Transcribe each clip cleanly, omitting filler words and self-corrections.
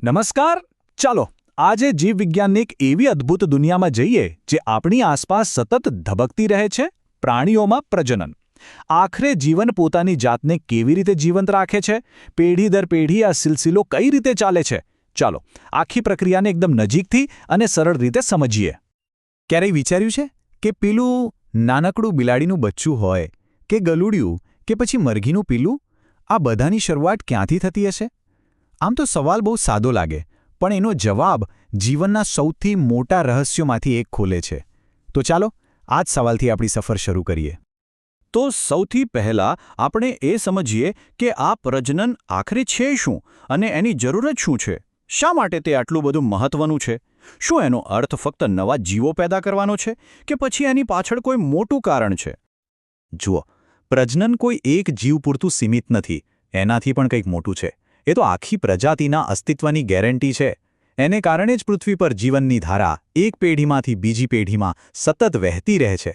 નમસ્કાર. ચાલો આજે જીવવિજ્ઞાનની એક એવી અદ્ભુત દુનિયામાં જઈએ જે આપણી આસપાસ સતત ધબકતી રહે છે, પ્રાણીઓમાં પ્રજનન. આખરે જીવન પોતાની જાતને કેવી રીતે જીવંત રાખે છે, પેઢી દર પેઢી આ સિલસિલો કઈ રીતે ચાલે છે, ચાલો આખી પ્રક્રિયાને એકદમ નજીકથી અને સરળ રીતે સમજીએ. ક્યારેય વિચાર્યું છે કે પેલું નાનકડું બિલાડીનું બચ્ચું હોય કે ગલુડિયું કે પછી મરઘીનું પીલું, આ બધાની શરૂઆત ક્યાંથી થતી હશે? આમ તો સવાલ બહુ સાદો લાગે, પણ એનો જવાબ જીવનના સૌથી મોટા રહસ્યોમાંથી એક ખોલે છે. તો ચાલો આ જ સવાલથી આપણી સફર શરૂ કરીએ. તો સૌથી પહેલા આપણે એ સમજીએ કે આ પ્રજનન આખરે છે શું અને એની જરૂરત શું છે. શા માટે તે આટલું બધું મહત્વનું છે? શું એનો અર્થ ફક્ત નવા જીવો પેદા કરવાનો છે કે પછી એની પાછળ કોઈ મોટું કારણ છે? જુઓ, પ્રજનન કોઈ એક જીવ પૂરતું સીમિત નથી, એનાથી પણ કંઈક મોટું છે. એ તો આખી પ્રજાતિના અસ્તિત્વની ગેરંટી છે. એને કારણે જ પૃથ્વી પર જીવનની ધારા એક પેઢીમાંથી બીજી પેઢીમાં સતત વહેતી રહે છે.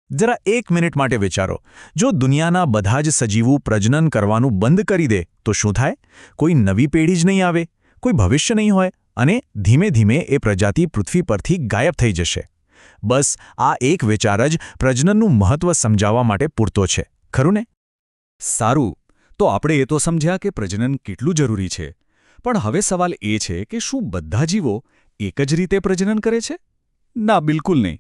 જરા એક મિનિટ માટે વિચારો, જો દુનિયાના બધા જ સજીવો પ્રજનન કરવાનું બંધ કરી દે તો શું થાય? કોઈ નવી પેઢી જ નહીં આવે, કોઈ ભવિષ્ય નહીં હોય અને ધીમે ધીમે એ પ્રજાતિ પૃથ્વી પરથી ગાયબ થઈ જશે. બસ આ એક વિચાર જ પ્રજનનનું મહત્વ સમજાવવા માટે પૂરતો છે, ખરું ને? સારું, તો આપણે એ તો સમજ્યા કે પ્રજનન કેટલું જરૂરી છે. પણ હવે સવાલ એ છે કે શું બધા જીવો એક જ રીતે પ્રજનન કરે છે? ના, બિલકુલ નહીં.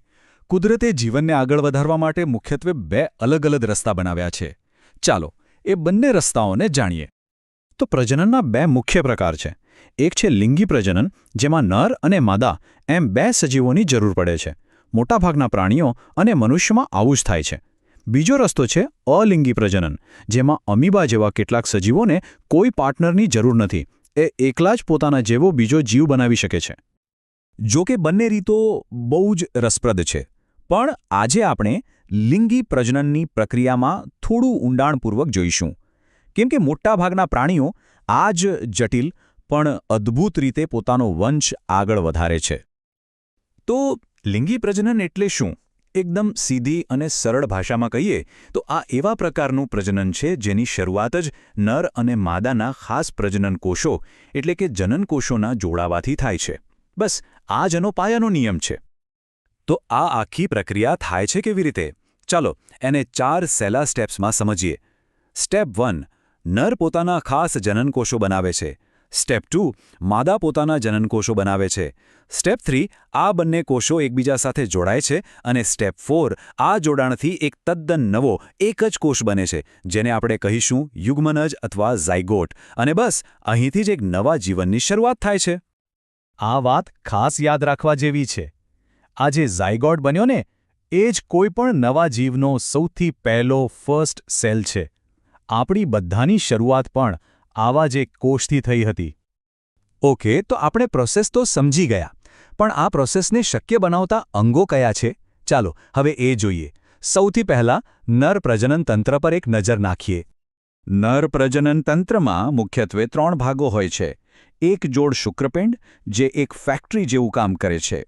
કુદરતે જીવનને આગળ વધારવા માટે મુખ્યત્વે બે અલગ અલગ રસ્તા બનાવ્યા છે. ચાલો એ બંને રસ્તાઓને જાણીએ. તો પ્રજનનના બે મુખ્ય પ્રકાર છે. એક છે લિંગી પ્રજનન, જેમાં નર અને માદા એમ બે સજીવોની જરૂર પડે છે. મોટાભાગના પ્રાણીઓ અને મનુષ્યમાં આવું જ થાય છે. બીજો રસ્તો છે અલિંગી પ્રજનન, જેમાં અમીબા જેવા કેટલાક સજીવોને કોઈ પાર્ટનરની જરૂર નથી. એ એકલા જ પોતાના જેવો બીજો જીવ બનાવી શકે છે. જો કે બંને રીતો બહુ જ રસપ્રદ છે, પણ આજે આપણે લિંગી પ્રજનનની પ્રક્રિયામાં થોડું ઊંડાણપૂર્વક જોઈશું. કેમ કે મોટાભાગના પ્રાણીઓ આ જ જટિલ પણ અદ્ભુત રીતે પોતાનો વંશ આગળ વધારે છે. તો લિંગી પ્રજનન એટલે શું? એકદમ સીધી અને સરળ ભાષામાં કહીએ તો આ એવા પ્રકારનું પ્રજનન છે જેની શરૂઆત જ નર અને માદાના ખાસ પ્રજનન કોષો એટલે કે જનનકોષોના જોડાવાથી થાય છે. બસ આ જ એનો પાયાનો નિયમ છે. તો આ આખી પ્રક્રિયા થાય છે કેવી રીતે? ચાલો એને 4 સહેલા સ્ટેપ્સમાં સમજીએ. સ્ટેપ 1, નર પોતાના ખાસ જનનકોષો બનાવે છે. સ્ટેપ 2, માદા પોતાના જનનકોષો બનાવે છે. સ્ટેપ 3, આ બંને કોષો એકબીજા સાથે જોડાય છે અને સ્ટેપ 4, આ જોડાણથી એક તદ્દન નવો એક જ કોષ બને છે, જેને આપણે કહીશું યુગ્મનજ અથવા ઝાયગોટ. અને બસ અહીંથી જ એક નવા જીવનની શરૂઆત થાય છે. આ વાત ખાસ યાદ રાખવા જેવી છે. આ જે ઝાયગોટ બન્યો ને, એ જ કોઈપણ નવા જીવનો સૌથી પહેલો ફર્સ્ટ સેલ છે. આપણી બધાની શરૂઆત પણ આવા જ એક કોષથી થઈ હતી. ઓકે, તો આપણે પ્રોસેસ તો સમજી ગયા, પણ આ પ્રોસેસને શક્ય બનાવતા અંગો કયા છે? ચાલો હવે એ જોઈએ. સૌથી પહેલાં નર પ્રજનન તંત્ર પર એક નજર નાખીએ. નર પ્રજનન તંત્રમાં મુખ્યત્વે 3 ભાગો હોય છે. એક જોડ શુક્રપિંડ, જે એક ફેક્ટરી જેવું કામ કરે છે.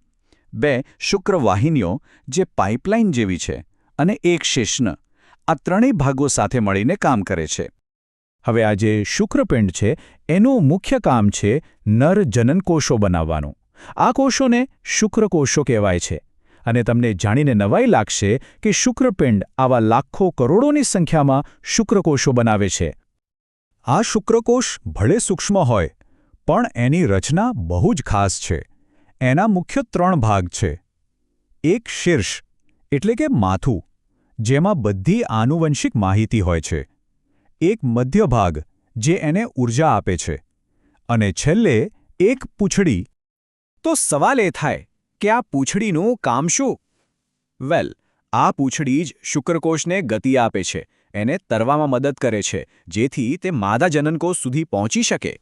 2 શુક્રવાહિનીઓ, જે પાઇપલાઇન જેવી છે. અને 1 શિશ્ન. આ ત્રણેય ભાગો સાથે મળીને કામ કરે છે. હવે આ જે શુક્રપિંડ છે, એનું મુખ્ય કામ છે નર જનનકોષો બનાવવાનું. આ કોષોને શુક્રકોષો કહેવાય છે. અને તમને જાણીને નવાઈ લાગશે કે શુક્રપિંડ આવા લાખો કરોડોની સંખ્યામાં શુક્રકોષો બનાવે છે. આ શુક્રકોષ ભલે સૂક્ષ્મ હોય, પણ એની રચના બહુ જ ખાસ છે. એના મુખ્ય 3 ભાગ છે. એક શીર્ષ એટલે કે માથું, જેમાં બધી આનુવંશિક માહિતી હોય છે. એક મધ્ય ભાગ, જે એને ઊર્જા આપે છે. અને છેલ્લે એક પૂંછડી. તો સવાલ એ થાય કે આ પૂંછડીનું કામ શું? વેલ, આ પૂંછડી જ શુક્રકોષને ગતિ આપે છે, એને તરવામાં મદદ કરે છે, જેથી તે માદા જનનકોષ સુધી પહોંચી શકે.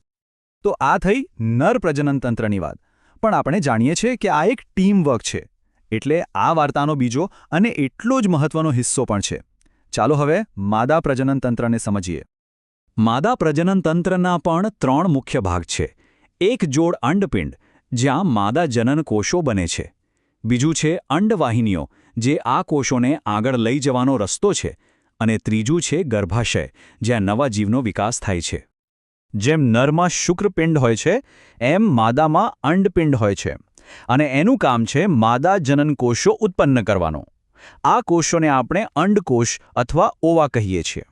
તો આ થઈ નર પ્રજનન તંત્રની વાત. પણ આપણે જાણીએ છીએ કે આ એક ટીમ વર્ક છે. એટલે આ વાર્તાનો બીજો અને એટલો જ મહત્વનો હિસ્સો પણ છે. ચાલો હવે માદા પ્રજનન તંત્રને સમજીએ. માદા પ્રજનન તંત્રના પણ 3 મુખ્ય ભાગ છે. એક જોડ અંડપિંડ, જ્યાં માદા જનન કોષો બને છે. બીજું છે અંડવાહિનીઓ, જે આ કોષોને આગળ લઈ જવાનો રસ્તો છે. અને ત્રીજું છે ગર્ભાશય, જ્યાં નવા જીવનો વિકાસ થાય છે. જેમ નરમાં શુક્રપિંડ હોય છે એમ માદામાં અંડપિંડ હોય છે અને એનું કામ છે માદા જનન કોષો ઉત્પન્ન કરવાનો. આ કોષોને આપણે અંડકોષ અથવા ઓવા કહીએ છીએ.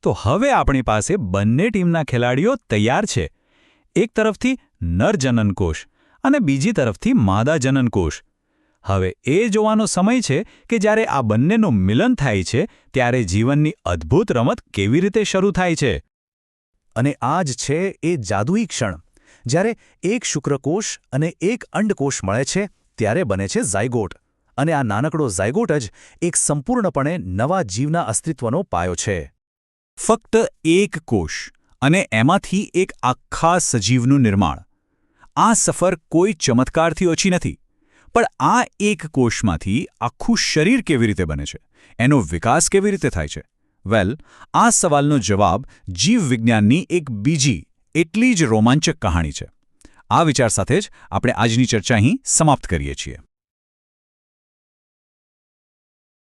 તો હવે આપણી પાસે બંને ટીમના ખેલાડીઓ તૈયાર છે. એક તરફથી નર જનનકોષ અને બીજી તરફથી માદા જનનકોષ. હવે એ જોવાનો સમય છે કે જ્યારે આ બંનેનું મિલન થાય છે ત્યારે જીવનની અદ્ભુત રમત કેવી રીતે શરૂ થાય છે. અને આ જ છે એ જાદુઈ ક્ષણ જ્યારે એક શુક્રકોષ અને એક અંડકોષ મળે છે ત્યારે બને છે ઝાયગોટ. અને આ નાનકડો ઝાયગોટ જ એક સંપૂર્ણપણે નવા જીવના અસ્તિત્વનો પાયો છે. ફક્ત એક કોષ અને એમાંથી એક આખા સજીવનું નિર્માણ. આ સફર કોઈ ચમત્કારથી ઓછી નથી. પણ આ એક કોષમાંથી આખું શરીર કેવી રીતે બને છે, એનો વિકાસ કેવી રીતે થાય છે? વેલ, આ સવાલનો જવાબ જીવવિજ્ઞાનની એક બીજી એટલી જ રોમાંચક કહાણી છે. આ વિચાર સાથે જ આપણે આજની ચર્ચા અહીં સમાપ્ત કરીએ છીએ.